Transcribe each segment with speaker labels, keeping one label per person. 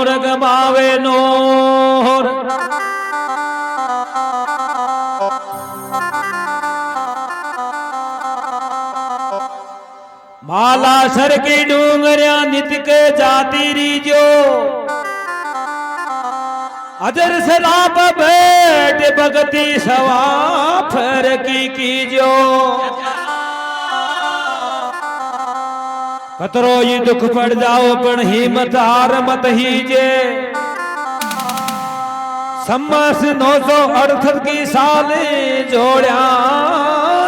Speaker 1: રગમાવે નોર माला सरकी डूंगरिया नित के जाती रीजो अजर सलाब बैठ भगती सवा फरकी कीजो कतरो ये दुख पड़ जाओ पण हिम्मत हार मत हीजे सम्मस 968 की साल जोड़िया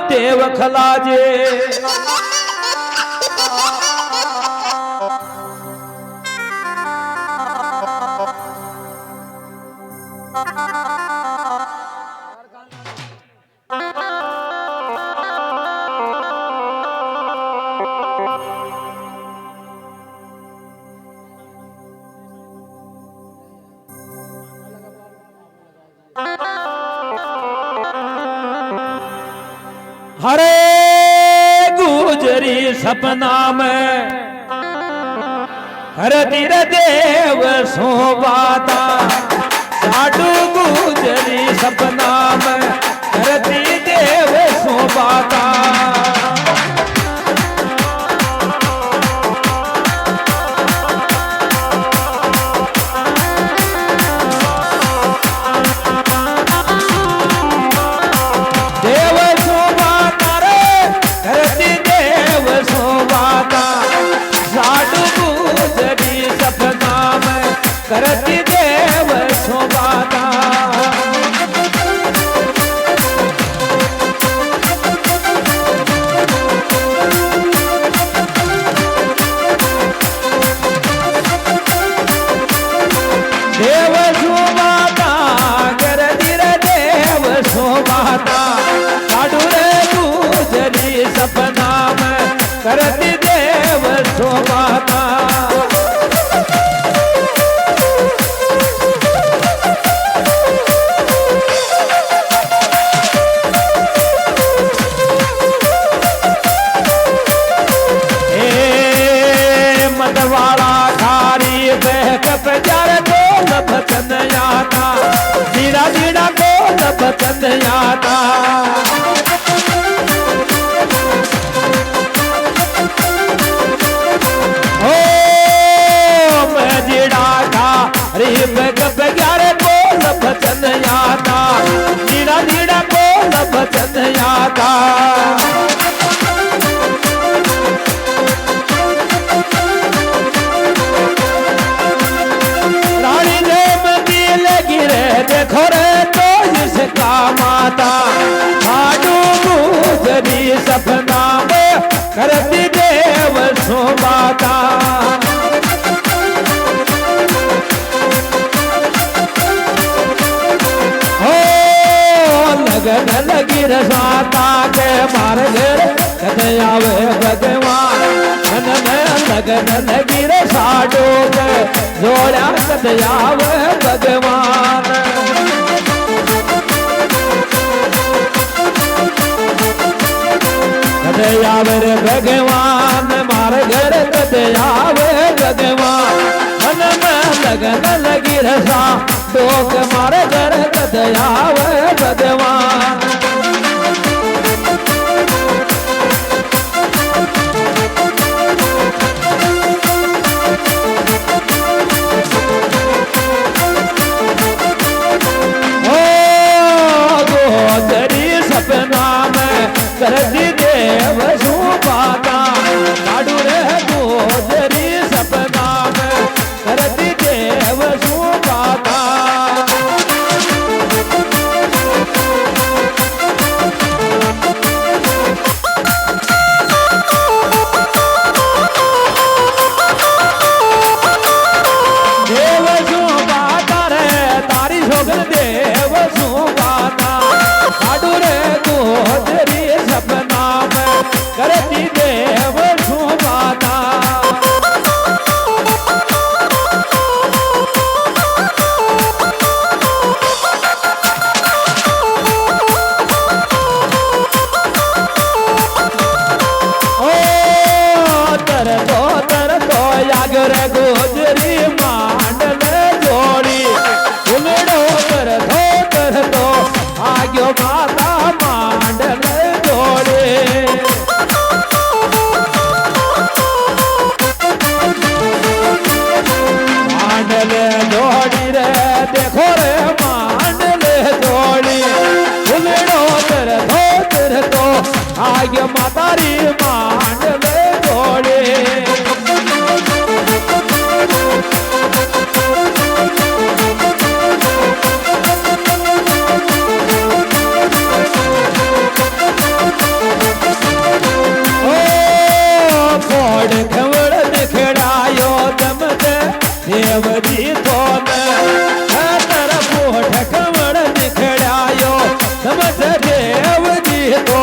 Speaker 1: देव खलाजे हरे गुजरी सपना में हर तीर देव सोबाता साडू गुजरी सपना में हर तीर देव सोबाता करती देव शोभाता देव शोभाता करती रे देव शोभाता साडू रे गुजरी सपना में करती देव शोभाता बचन याता जीरा जीरा गोल बचन याता ओ मैं जीरा था रीब गप ग्यारह गोल बचन याता जीरा जीरा गोल बचन याता देखो रे तो जिसका माता साडू गुजरी सपना में करती देव शोभाता हो लगन लगी रसाता के मार घर कदे आवे भगवान मन में लगन लगी रे साडू के जोड़ा कदे आवे भगवान कदे आवे रे भगवान मारे घर कदे आवे भगवान मन में लगन लगी रसा लोग मारे घर कदे आवे भगवान सपना में करती देव शोभाता साडू रे गुजरी सपना में करती देव शोभाता देव शोभाता रे तारी शोभन देव शोभाता साडू रे गुजरी सपना में करती देव शोभाता ओ तर तो यागर गुजरी मांडल ले जोड़ी रे देखो रे मान ले जोड़ी फुलड़ो तेरे तो आगे मातारी मान ले जोड़ी देवजी तो तर पोठ कमड़ निखड़ायो समझ देवजी तो